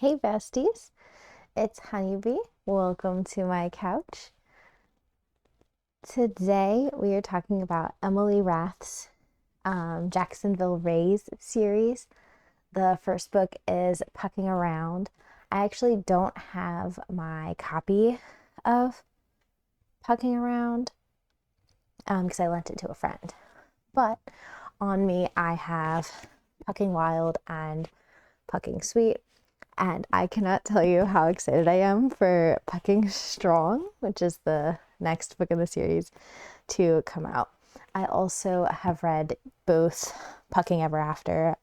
Hey besties, it's Honeybee. Welcome to my couch. Today we are talking about Emily Rath's Jacksonville Rays series. The first book is Pucking Around. I actually don't have my copy of Pucking Around because I lent it to a friend. But on me I have Pucking Wild and Pucking Sweet. And I cannot tell you how excited I am for Pucking Strong, which is the next book in the series to come out. I also have read both Pucking Ever After,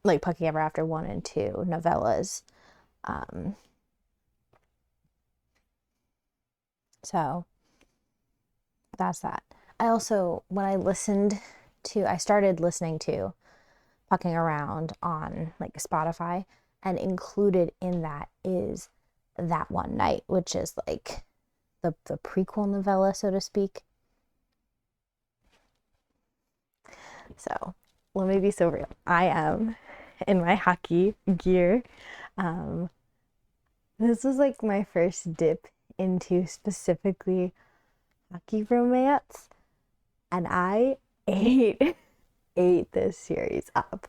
like Pucking Ever After 1 and 2 novellas. So that's that. I also, when I started listening to Pucking Around on like Spotify, and included in that is That One Night, which is like the prequel novella, so to speak. So let me be so real. I am in my hockey gear. This was like my first dip into specifically hockey romance, and I ate this series up.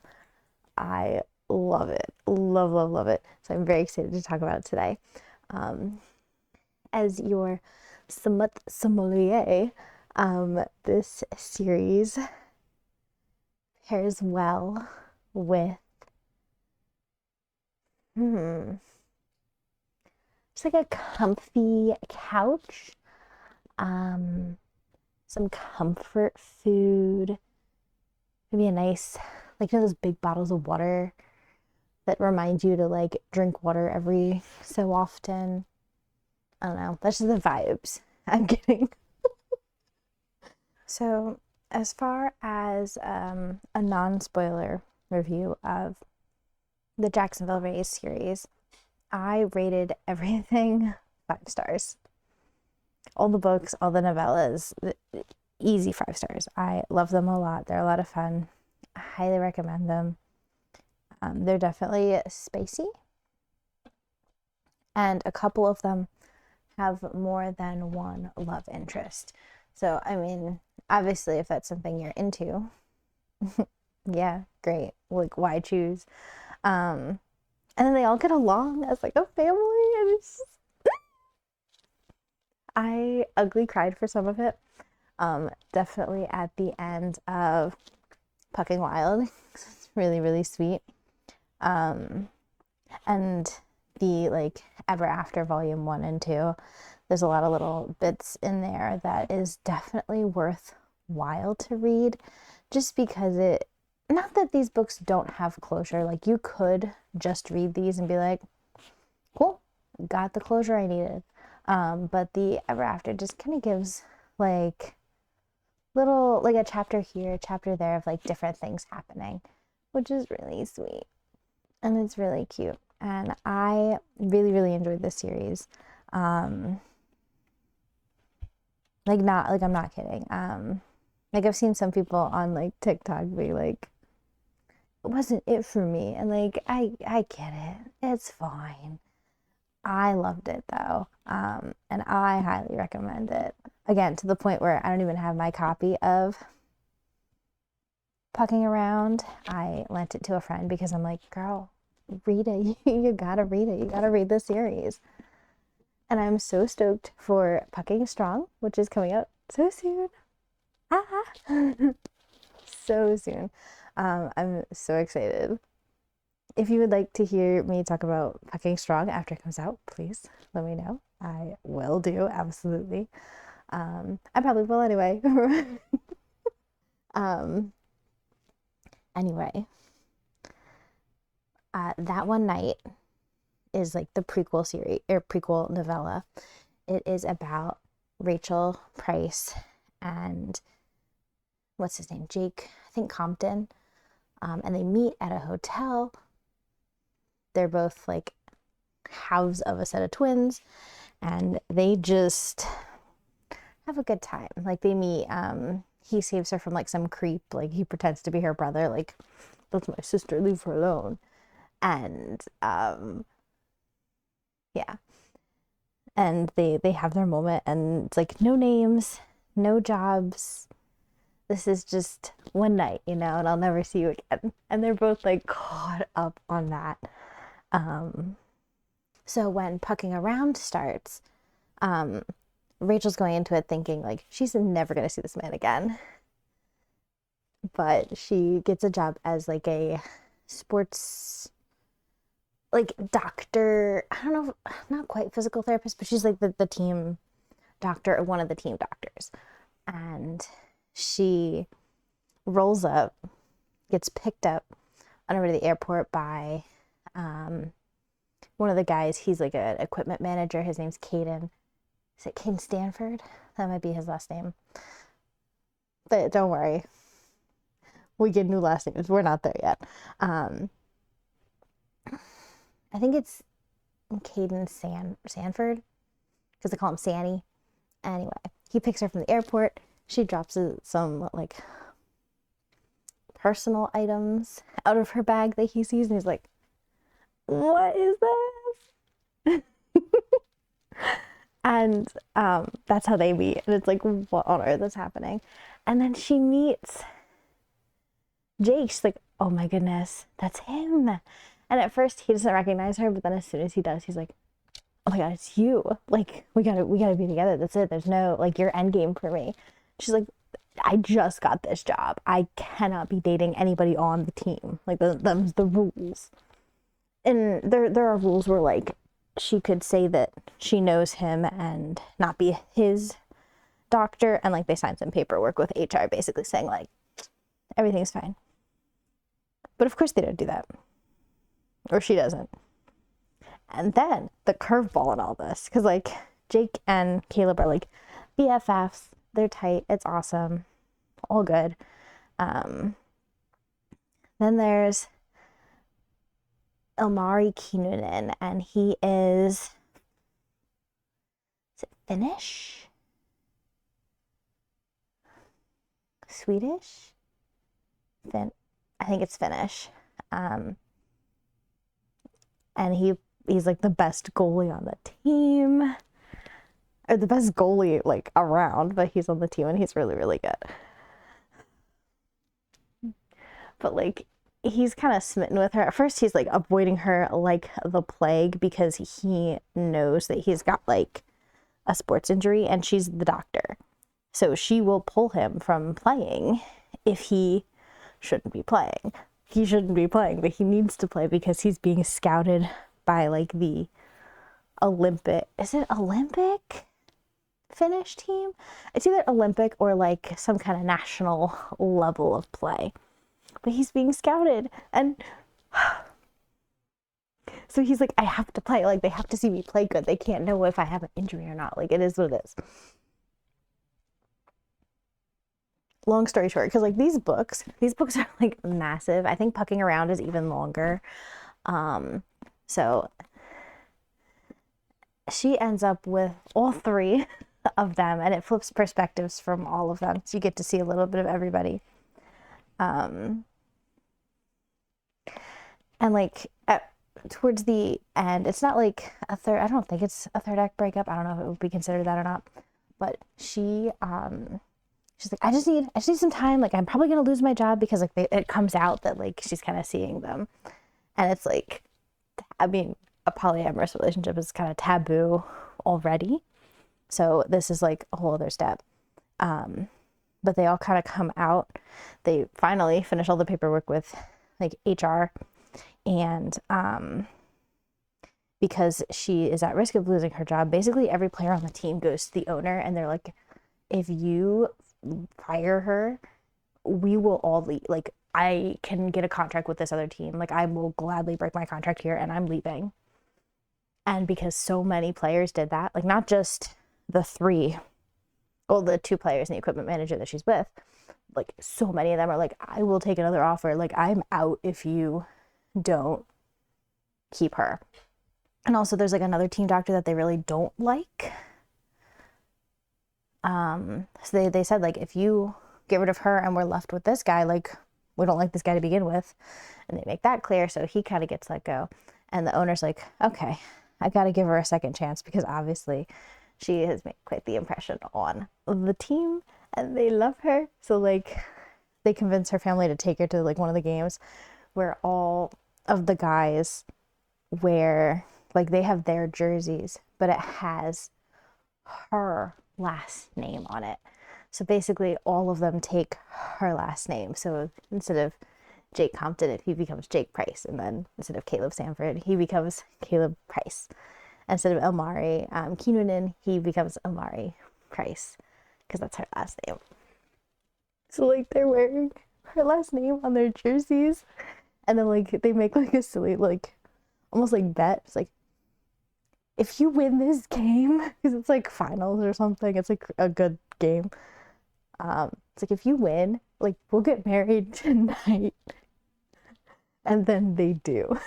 I love it. Love it. So I'm very excited to talk about it today. As your sommelier, this series pairs well with just like a comfy couch, some comfort food, maybe a nice, like, you know, those big bottles of water that remind you to like drink water every so often. I don't know. That's just the vibes I'm getting. So, as far as a non-spoiler review of the Jacksonville Rays series, I rated everything 5 stars. All the books, all the novellas, easy 5 stars. I love them a lot. They're a lot of fun. I highly recommend them. They're definitely spicy, and a couple of them have more than one love interest. So, I mean, obviously, if that's something you're into, yeah, great. Like, why choose? And then they all get along as like a family, and it's just... I ugly cried for some of it. Definitely at the end of Pucking Wild. It's really sweet. And the like Ever After volume 1 and 2, there's a lot of little bits in there that is definitely worthwhile to read, just because it, not that these books don't have closure, like you could just read these and be like, cool, got the closure I needed. But the Ever After just kind of gives like little, like a chapter here, a chapter there of like different things happening, which is really sweet. And it's really cute. And I really enjoyed this series. Like, not, like, I'm not kidding. Like, I've seen some people on like TikTok be like, it wasn't it for me. And like, I get it. It's fine. I loved it though. And I highly recommend it. Again, to the point where I don't even have my copy of Pucking Around. I lent it to a friend because I'm like, girl, read it. You gotta read it. You gotta read the series. And I'm so stoked for Pucking Strong, which is coming out so soon. So soon. I'm so excited. If you would like to hear me talk about Pucking Strong after it comes out, please let me know. I will do, absolutely. I probably will anyway. Anyway, That One Night is like the prequel series or prequel novella. It is about Rachel Price and what's his name? Jake, I think Compton. And they meet at a hotel. They're both like halves of a set of twins, and they just have a good time. Like, they meet, he saves her from like some creep, like he pretends to be her brother, like, that's my sister, leave her alone. And yeah. And they have their moment, and it's like no names, no jobs. This is just one night, and I'll never see you again. And they're both like caught up on that. So when Pucking Around starts, Rachel's going into it thinking like she's never going to see this man again. But she gets a job as like a sports like doctor. I don't know, not quite physical therapist, but she's like the team doctor or one of the team doctors. And she rolls up, gets picked up on over to the airport by one of the guys. He's like an equipment manager. His name's Caden. Is it Caden Stanford? That might be his last name. But don't worry. We get new last names. We're not there yet. I think it's Caden Sanford, because they call him Sanny. Anyway, he picks her from the airport. She drops some like personal items out of her bag that he sees, and he's like, "What is this?" And that's how they meet. And it's like, what on earth is happening? And then she meets Jake. She's like, oh my goodness, that's him. And at first he doesn't recognize her, but then as soon as he does, he's like, oh my God, it's you. Like, we gotta be together. That's it. There's no, like, you're endgame for me. She's like, I just got this job. I cannot be dating anybody on the team. Like, them's the rules. And there are rules where, like, she could say that she knows him and not be his doctor. And, like, they signed some paperwork with HR basically saying, like, everything's fine. But, of course, they don't do that. Or she doesn't. And then the curveball in all this, because like Jake and Caleb are like BFFs, they're tight, it's awesome, all good. Then there's Ilmari Kinnunen, and he is it Finnish? Swedish? I think it's Finnish. And he's like the best goalie on the team, or the best goalie like around, but he's on the team and he's really, really good. But like, he's kind of smitten with her. At first he's like avoiding her like the plague because he knows that he's got like a sports injury and she's the doctor. So she will pull him from playing if he shouldn't be playing. He shouldn't be playing, but he needs to play because he's being scouted by like the Olympic, is it Olympic Finnish team? It's either Olympic or like some kind of national level of play. But he's being scouted, and so he's like, I have to play. Like, they have to see me play good. They can't know if I have an injury or not. Like, it is what it is. Long story short, because like these books are like massive. I think Pucking Around is even longer. So she ends up with all three of them, and it flips perspectives from all of them. So you get to see a little bit of everybody. And like towards the end, it's not like I don't think it's a third act breakup. I don't know if it would be considered that or not. But she's like, I just need some time. Like, I'm probably going to lose my job because like it comes out that like she's kind of seeing them. And it's like, I mean, a polyamorous relationship is kind of taboo already. So this is like a whole other step. But they all kind of come out. They finally finish all the paperwork with like HR. And because she is at risk of losing her job, basically every player on the team goes to the owner and they're like, if you fire her, we will all leave. Like, I can get a contract with this other team. Like, I will gladly break my contract here and I'm leaving. And because so many players did that, like not just the two players and the equipment manager that she's with, like so many of them are like, I will take another offer. Like, I'm out if you don't keep her. And also there's like another team doctor that they really don't like. So they said like, if you get rid of her and we're left with this guy, like we don't like this guy to begin with. And they make that clear. So he kind of gets let go. And the owner's like, okay, I got to give her a second chance because obviously she has made quite the impression on the team and they love her. So like they convince her family to take her to like one of the games where all of the guys wear, like they have their jerseys, but it has her last name on it. So basically all of them take her last name. So instead of Jake Compton, he becomes Jake Price. And then instead of Caleb Sanford, he becomes Caleb Price. Instead of Elmari Keenan, he becomes Elmari Price because that's her last name. So like they're wearing her last name on their jerseys. And then like they make like a silly, like almost like bet. It's like, if you win this game, because it's like finals or something, it's like a good game. It's like, if you win, like we'll get married tonight. And then they do.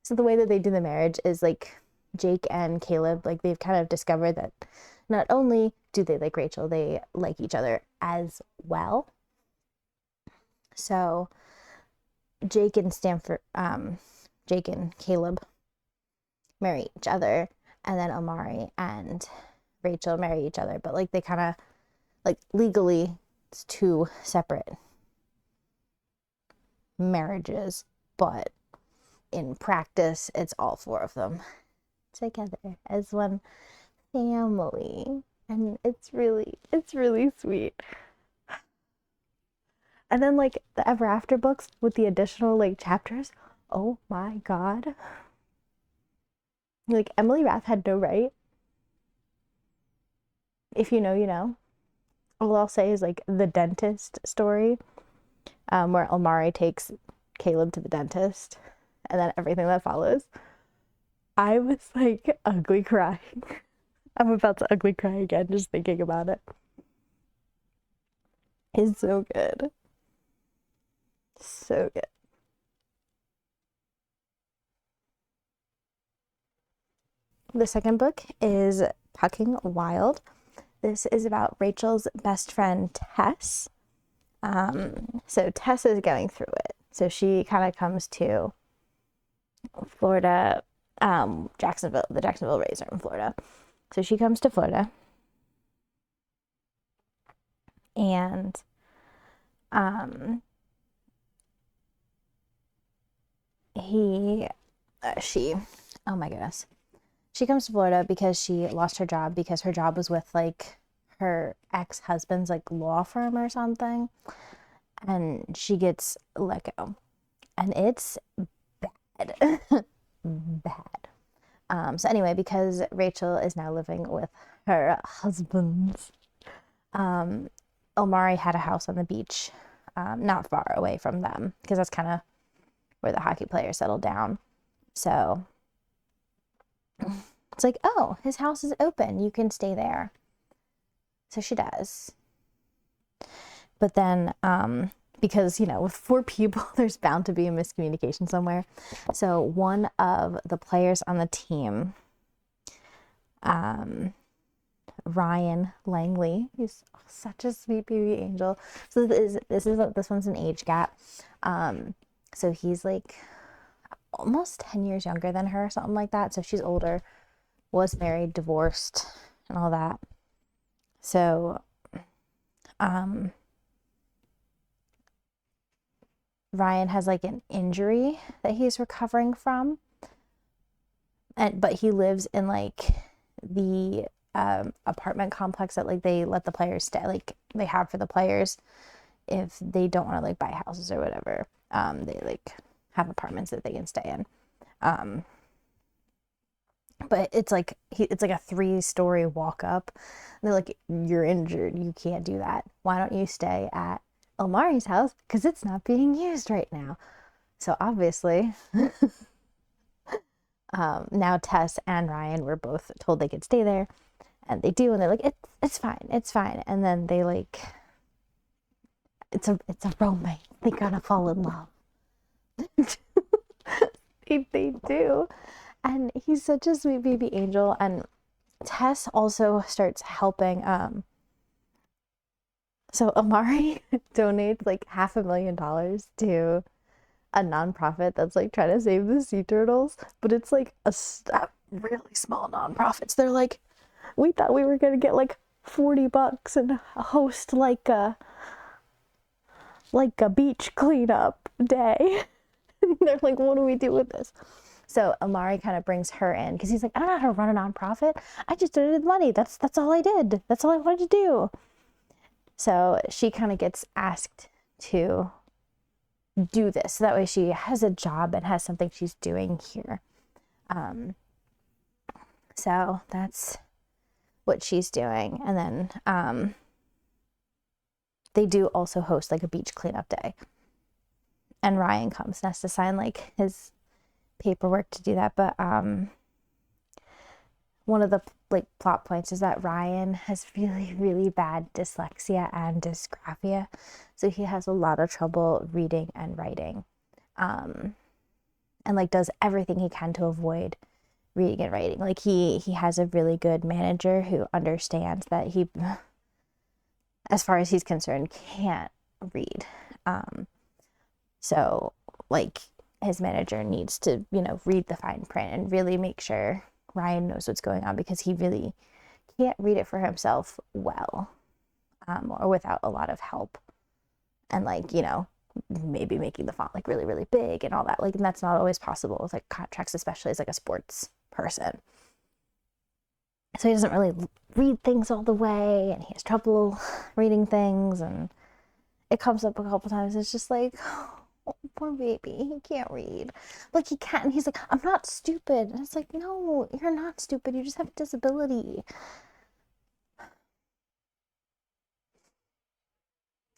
So the way that they do the marriage is like Jake and Caleb, like they've kind of discovered that not only do they like Rachel, they like each other as well. So Jake and Caleb marry each other, and then Omari and Rachel marry each other. But like they kind of like legally it's two separate marriages, but in practice it's all four of them together as one family, and it's really sweet. And then like the Ever After books with the additional like chapters, oh my god, like Emily Rath had no right. If you know, you know. All I'll say is like the dentist story, where Omari takes Caleb to the dentist, and then everything that follows. I was like ugly crying. I'm about to ugly cry again just thinking about it. It's so good. So good. The second book is Pucking Wild. This is about Rachel's best friend, Tess. So Tess is going through it. So she kind of comes to Florida, Jacksonville. The Jacksonville Rays are in Florida. So she comes to Florida. And oh my goodness. She comes to Florida because she lost her job because her job was with like her ex-husband's like law firm or something. And she gets let go. And it's bad. Bad. So anyway, because Rachel is now living with her husband, Omari had a house on the beach, not far away from them, because that's kind of where the hockey players settled down. So it's like, oh, his house is open. You can stay there. So she does. But then, because, you know, with four people, there's bound to be a miscommunication somewhere. So one of the players on the team, Ryan Langley, he's such a sweet baby angel. So this one's an age gap. So he's like almost 10 years younger than her, something like that. So she's older, was married, divorced, and all that. So, Ryan has like an injury that he's recovering from, but he lives in like the apartment complex that like they let the players stay, like they have for the players if they don't want to like buy houses or whatever. They like have apartments that they can stay in. But it's like it's like a 3-story walk up. And they're like, you're injured, you can't do that. Why don't you stay at Omari's house? Because it's not being used right now. So obviously, now Tess and Ryan were both told they could stay there, and they do, and they're like, it's fine. And then they like, it's a romance. They gotta fall in love. They do. And he's such a sweet baby angel. And Tess also starts helping So Amari donates like $500,000 to a nonprofit that's like trying to save the sea turtles, but it's like a really small nonprofits. They're like, we thought we were gonna get like $40 and host like a beach cleanup day. And they're like, what do we do with this? So Amari kind of brings her in because he's like, I don't know how to run a nonprofit. I just donated money. That's all I did. That's all I wanted to do. So she kind of gets asked to do this. So that way she has a job and has something she's doing here. So that's what she's doing. And then they do also host like a beach cleanup day. And Ryan comes and has to sign like his paperwork to do that. But one of the like plot points is that Ryan has really, really bad dyslexia and dysgraphia. So he has a lot of trouble reading and writing. And like does everything he can to avoid reading and writing. Like he has a really good manager who understands that he, as far as he's concerned, can't read. So like his manager needs to, read the fine print and really make sure Ryan knows what's going on, because he really can't read it for himself well, or without a lot of help. And like, maybe making the font like really, really big and all that. Like, and that's not always possible with like contracts, especially as like a sports person. So he doesn't really read things all the way, and he has trouble reading things, and it comes up a couple times. It's just like, oh, poor baby, he can't read. Like he can't, and he's like, I'm not stupid. And it's like, no, you're not stupid. You just have a disability.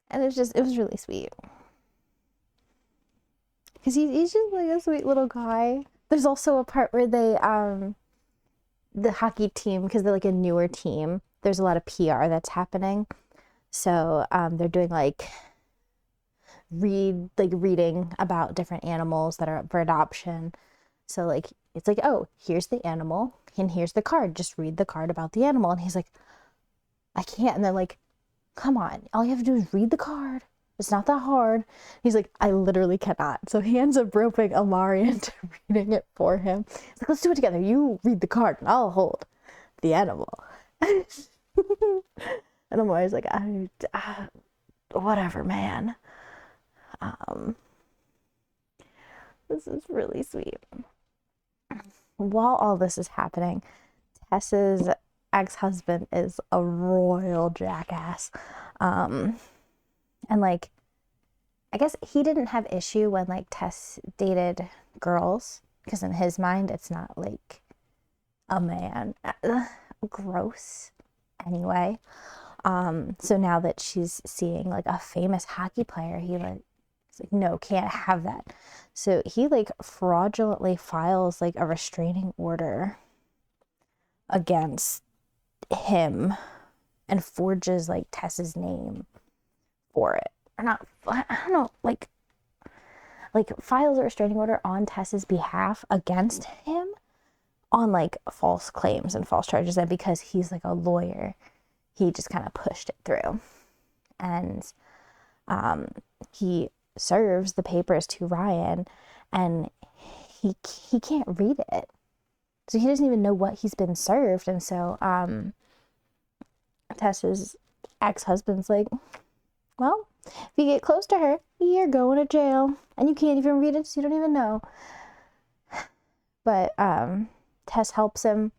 And it was really sweet. Because he's just like a sweet little guy. There's also a part where they, the hockey team, because they're like a newer team, there's a lot of PR that's happening. So they're doing like reading about different animals that are up for adoption. So like it's like, oh, here's the animal and here's the card. Just read the card about the animal. And he's like, I can't. And they're like, come on, all you have to do is read the card. It's not that hard. He's like, I literally cannot. So he ends up roping Amari into reading it for him. He's like, let's do it together. You read the card and I'll hold the animal. And Amari's like, whatever, man. This is really sweet. While all this is happening, Tess's ex-husband is a royal jackass. And like, I guess he didn't have issue when like Tess dated girls, because in his mind it's not like a man. Gross. Anyway, so now that she's seeing like a famous hockey player, he's like, no, can't have that. So he like fraudulently files like a restraining order against him and forges like Tess's name for it. Or not, I don't know, like files a restraining order on Tess's behalf against him on like false claims and false charges. And because he's like a lawyer, he just kind of pushed it through. And he serves the papers to Ryan, and he can't read it. So he doesn't even know what he's been served. And so Tess's ex-husband's like, well, if you get close to her, you're going to jail. And you can't even read it, so you don't even know. But Tess helps him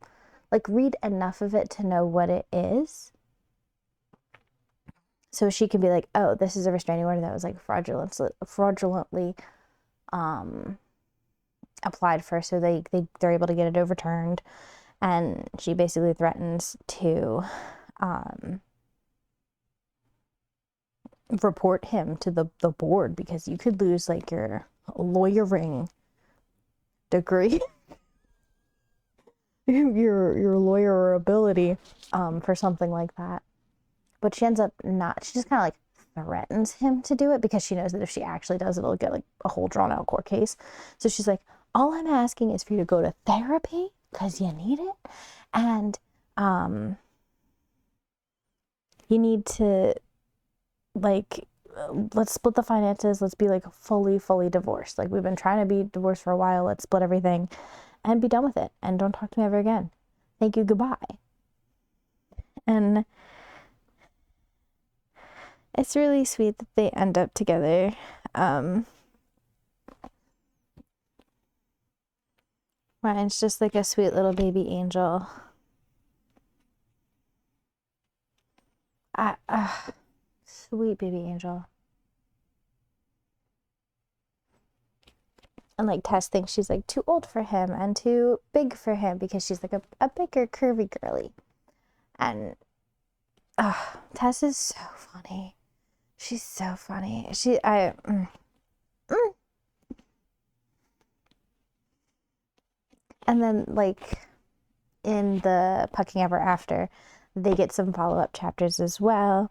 like read enough of it to know what it is. So she can be like, oh, this is a restraining order that was like fraudulently applied for. So they're able to get it overturned. And she basically threatens to report him to the board, because you could lose like your lawyering degree, your lawyer ability for something like that. But she ends up not, she just kind of like threatens him to do it, because she knows that if she actually does, it'll get like a whole drawn out court case. So she's like, all I'm asking is for you to go to therapy because you need it. And you need to like, let's split the finances. Let's be like fully divorced. Like, we've been trying to be divorced for a while. Let's split everything and be done with it. And don't talk to me ever again. Thank you. Goodbye. And it's really sweet that they end up together. Ryan's just like a sweet little baby angel. Sweet baby angel. And like Tess thinks she's like too old for him and too big for him because she's like a bigger curvy girly. And Tess is so funny. She's so funny. And then like in the Pucking Ever After, they get some follow-up chapters as well.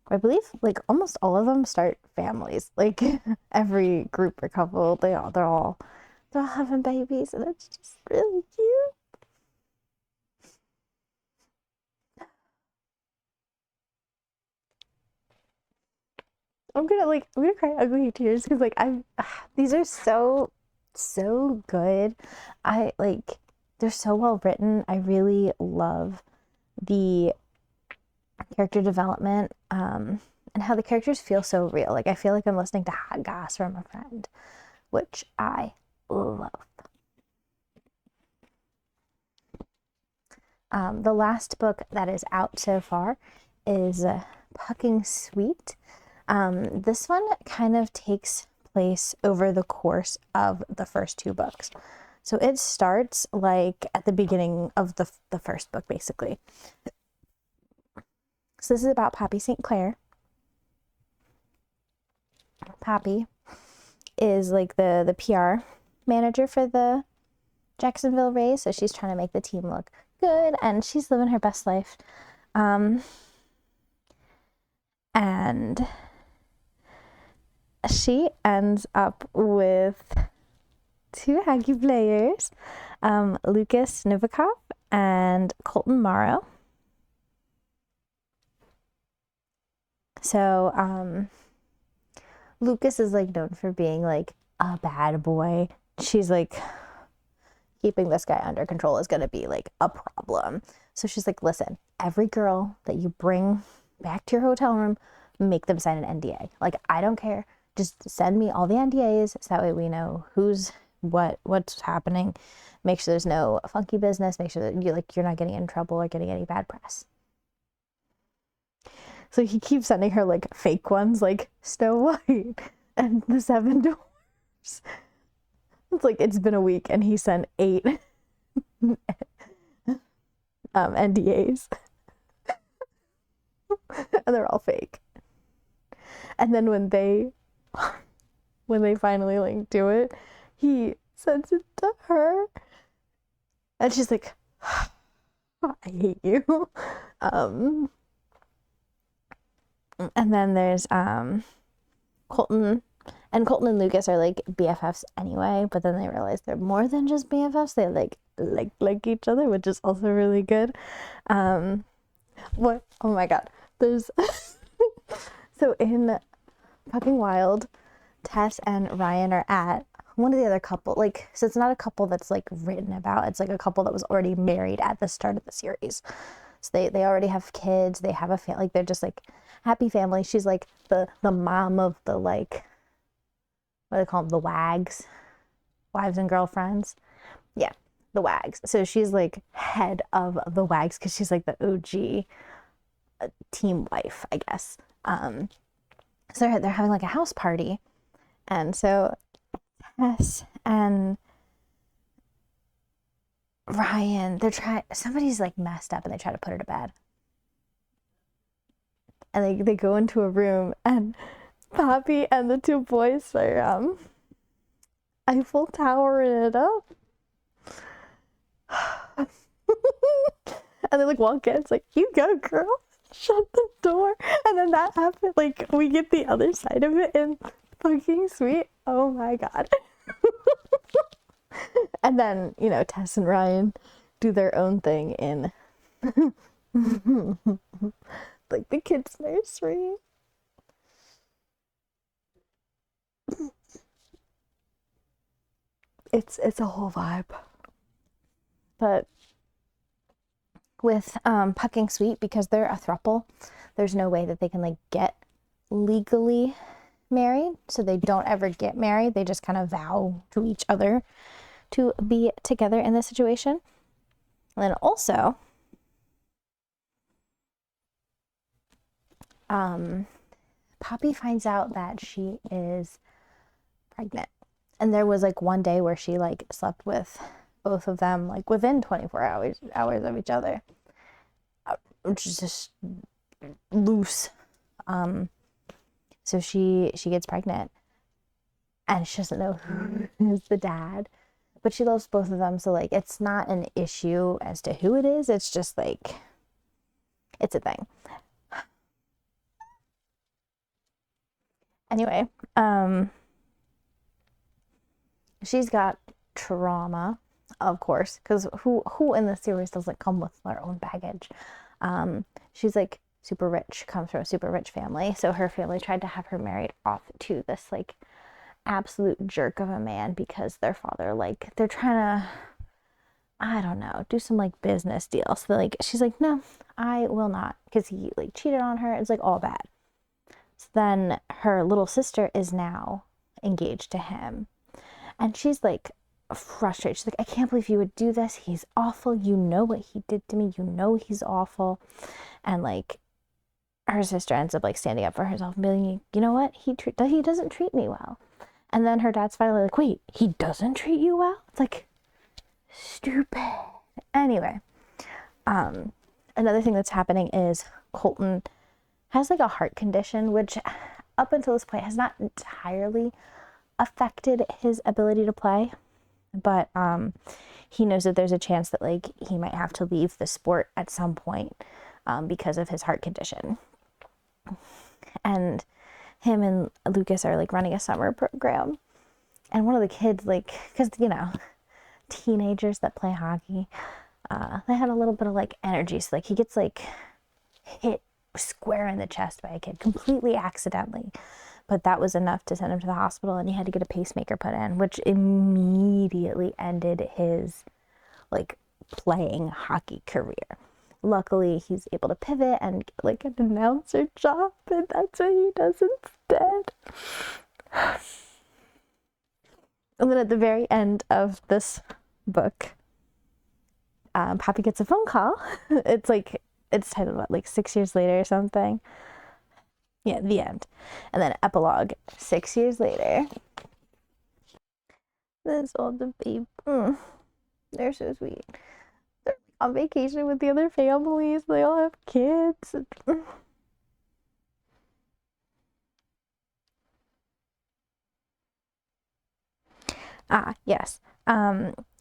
I believe like almost all of them start families. Like every group or couple, they're all having babies, and it's just really cute. I'm gonna cry ugly tears because like these are so good. They're so well written. I really love the character development, and how the characters feel so real. Like I feel like I'm listening to hot goss from a friend, which I love. The last book that is out so far is Pucking Sweet. This one kind of takes place over the course of the first two books. So it starts like at the beginning of the first book, basically. So this is about Poppy St. Clair. Poppy is like the PR manager for the Jacksonville Rays. So she's trying to make the team look good, and she's living her best life. And she ends up with two Aggie players, Lucas Novikov and Colton Morrow. So Lucas is like known for being like a bad boy. She's like, keeping this guy under control is going to be like a problem. So she's like, listen, every girl that you bring back to your hotel room, make them sign an NDA. Like, I don't care. Just send me all the NDAs so that way we know who's what's happening. Make sure there's no funky business. Make sure that you're not getting in trouble or getting any bad press. So he keeps sending her like fake ones, like Snow White and the Seven Dwarfs. It's like it's been a week and he sent 8 NDAs. And they're all fake. And then when they finally like do it, he sends it to her. And she's like, I hate you. And then there's Colton. And Colton and Lucas are like BFFs anyway, but then they realize they're more than just BFFs. They like each other, which is also really good. What? Oh my God. There's so in Pucking Wild, Tess and Ryan are at one of the other couple. Like, so it's not a couple that's like written about. It's like a couple that was already married at the start of the series. So they already have kids. They have a family. Like, they're just like happy family. She's like the mom of the like, what do they call them? The WAGs, wives and girlfriends. Yeah, the WAGs. So she's like head of the WAGs because she's like the OG team wife, I guess. So they're having like a house party, and so Tess and Ryan, somebody's like messed up and they try to put her to bed. And they go into a room and Poppy and the two boys are Eiffel Towering it up. And they like walk in, it's like, you go girl, shut the door. And then that happened, like we get the other side of it in Pucking Sweet. Oh my God. And then, you know, Tess and Ryan do their own thing in like the kids' nursery. it's a whole vibe. But with Pucking Sweet, because they're a throuple, there's no way that they can like get legally married, so they don't ever get married. They just kind of vow to each other to be together in this situation. And then also Poppy finds out that she is pregnant, and there was like one day where she like slept with both of them like within 24 hours of each other, which is just loose. So she gets pregnant, and she doesn't know who's the dad, but she loves both of them, so like it's not an issue as to who it is. It's just like it's a thing. Anyway, she's got trauma, of course, because who in the series doesn't come with their own baggage? She's like super rich, comes from a super rich family, so her family tried to have her married off to this like absolute jerk of a man because their father, like, they're trying to, I don't know, do some like business deal. So like she's like, no, I will not, because he like cheated on her. It's like all bad. So then her little sister is now engaged to him, and she's like frustrated. She's like, I can't believe you would do this. He's awful. You know what he did to me. You know he's awful. And like her sister ends up like standing up for herself and being like, you know what? He doesn't treat me well. And then her dad's finally like, wait, he doesn't treat you well? It's like stupid. Anyway, another thing that's happening is Colton has like a heart condition, which up until this point has not entirely affected his ability to play, but he knows that there's a chance that like he might have to leave the sport at some point because of his heart condition. And him and Lucas are like running a summer program, and one of the kids, like, because you know, teenagers that play hockey, they had a little bit of like energy, so like he gets like hit square in the chest by a kid completely accidentally, but that was enough to send him to the hospital, and he had to get a pacemaker put in, which immediately ended his like playing hockey career. Luckily, he's able to pivot and get like an announcer job, and that's what he does instead. And then at the very end of this book, Poppy gets a phone call. It's titled what, like 6 years later or something. Yeah, the end. And then epilogue, 6 years later. This old babe. They're so sweet. They're on vacation with the other families. They all have kids. Yes.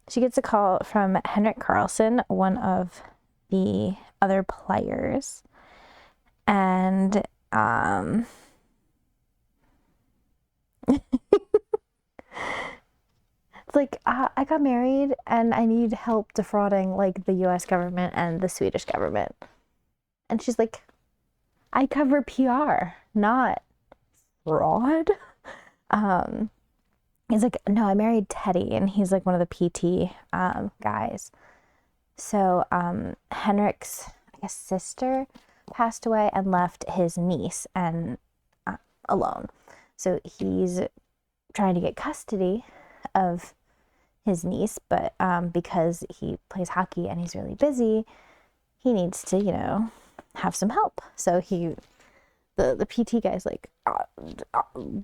She gets a call from Henrik Carlson, one of the other players. And it's like, I got married and I need help defrauding like the US government and the Swedish government. And she's like, I cover PR, not fraud. He's like, no, I married Teddy, and he's like one of the PT guys. So Henrik's, I guess, sister passed away and left his niece and alone. So he's trying to get custody of his niece, but because he plays hockey and he's really busy, he needs to, you know, have some help. So the PT guy's like,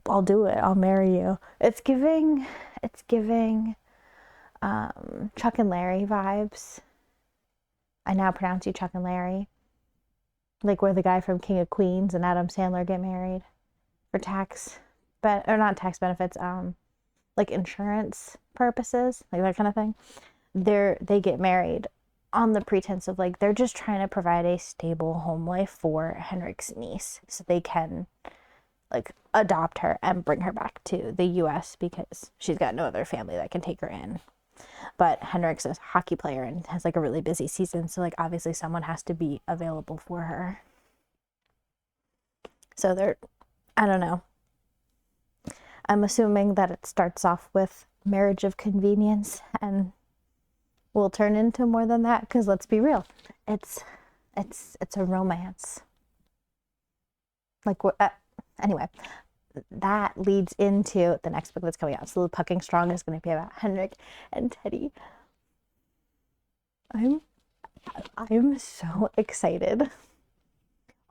I'll do it. I'll marry you. It's giving Chuck and Larry vibes. I now pronounce you Chuck and Larry. Like where the guy from King of Queens and Adam Sandler get married for or not tax benefits, like insurance purposes, like that kind of thing. They get married on the pretense of like they're just trying to provide a stable home life for Henrik's niece so they can like adopt her and bring her back to the US because she's got no other family that can take her in. But Henrik's a hockey player and has like a really busy season, so like obviously someone has to be available for her. So I don't know. I'm assuming that it starts off with marriage of convenience and will turn into more than that, because let's be real, it's a romance. Like, anyway, that leads into the next book that's coming out. So Pucking Strong is going to be about Henrik and Teddy. I'm so excited.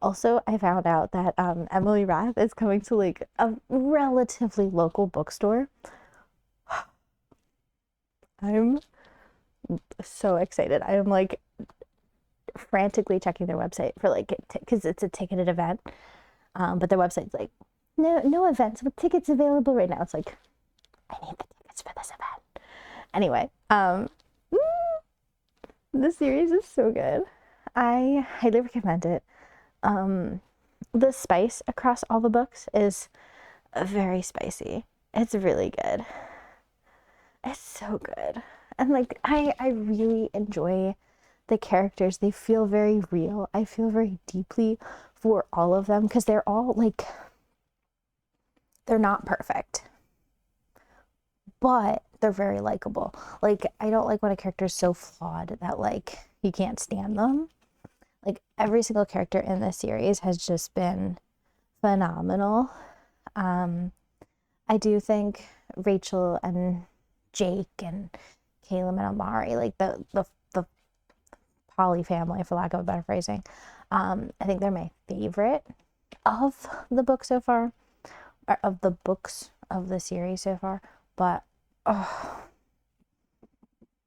Also, I found out that Emily Rath is coming to like a relatively local bookstore. I'm so excited. I am like frantically checking their website for like, because it's a ticketed event, but their website's like, no events with tickets available right now. It's like, I need the tickets for this event. Anyway, the series is so good. I highly recommend it. The spice across all the books is very spicy. It's really good. It's so good. And like, I really enjoy the characters. They feel very real. I feel very deeply for all of them, because they're all like, they're not perfect, but they're very likable. Like, I don't like when a character is so flawed that like you can't stand them. Like, every single character in this series has just been phenomenal. I do think Rachel and Jake and Caleb and Amari, like the Polly family, for lack of a better phrasing, I think they're my favorite of the book so far, or of the books of the series so far. But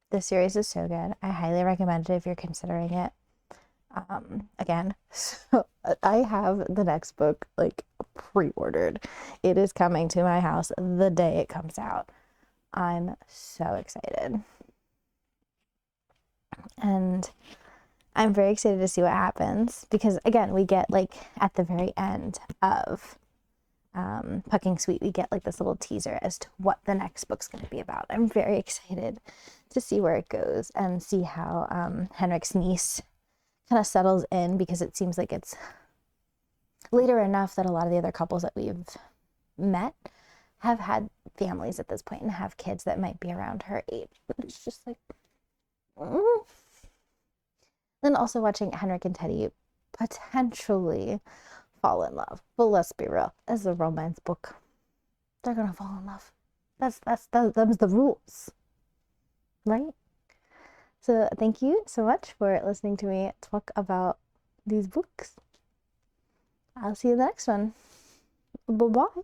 the series is so good. I highly recommend it if you're considering it. Again, so I have the next book like pre-ordered. It is coming to my house the day it comes out. I'm so excited. And I'm very excited to see what happens, because again, we get like at the very end of Pucking Sweet, we get like this little teaser as to what the next book's going to be about. I'm very excited to see where it goes and see how Henrik's niece kind of settles in, because it seems like it's later enough that a lot of the other couples that we've met have had families at this point and have kids that might be around her age. But it's just like, Then also watching Henrik and Teddy potentially fall in love. But let's be real, as a romance book, they're gonna fall in love. That's the rules, right? So thank you so much for listening to me talk about these books. I'll see you in the next one. Bye-bye.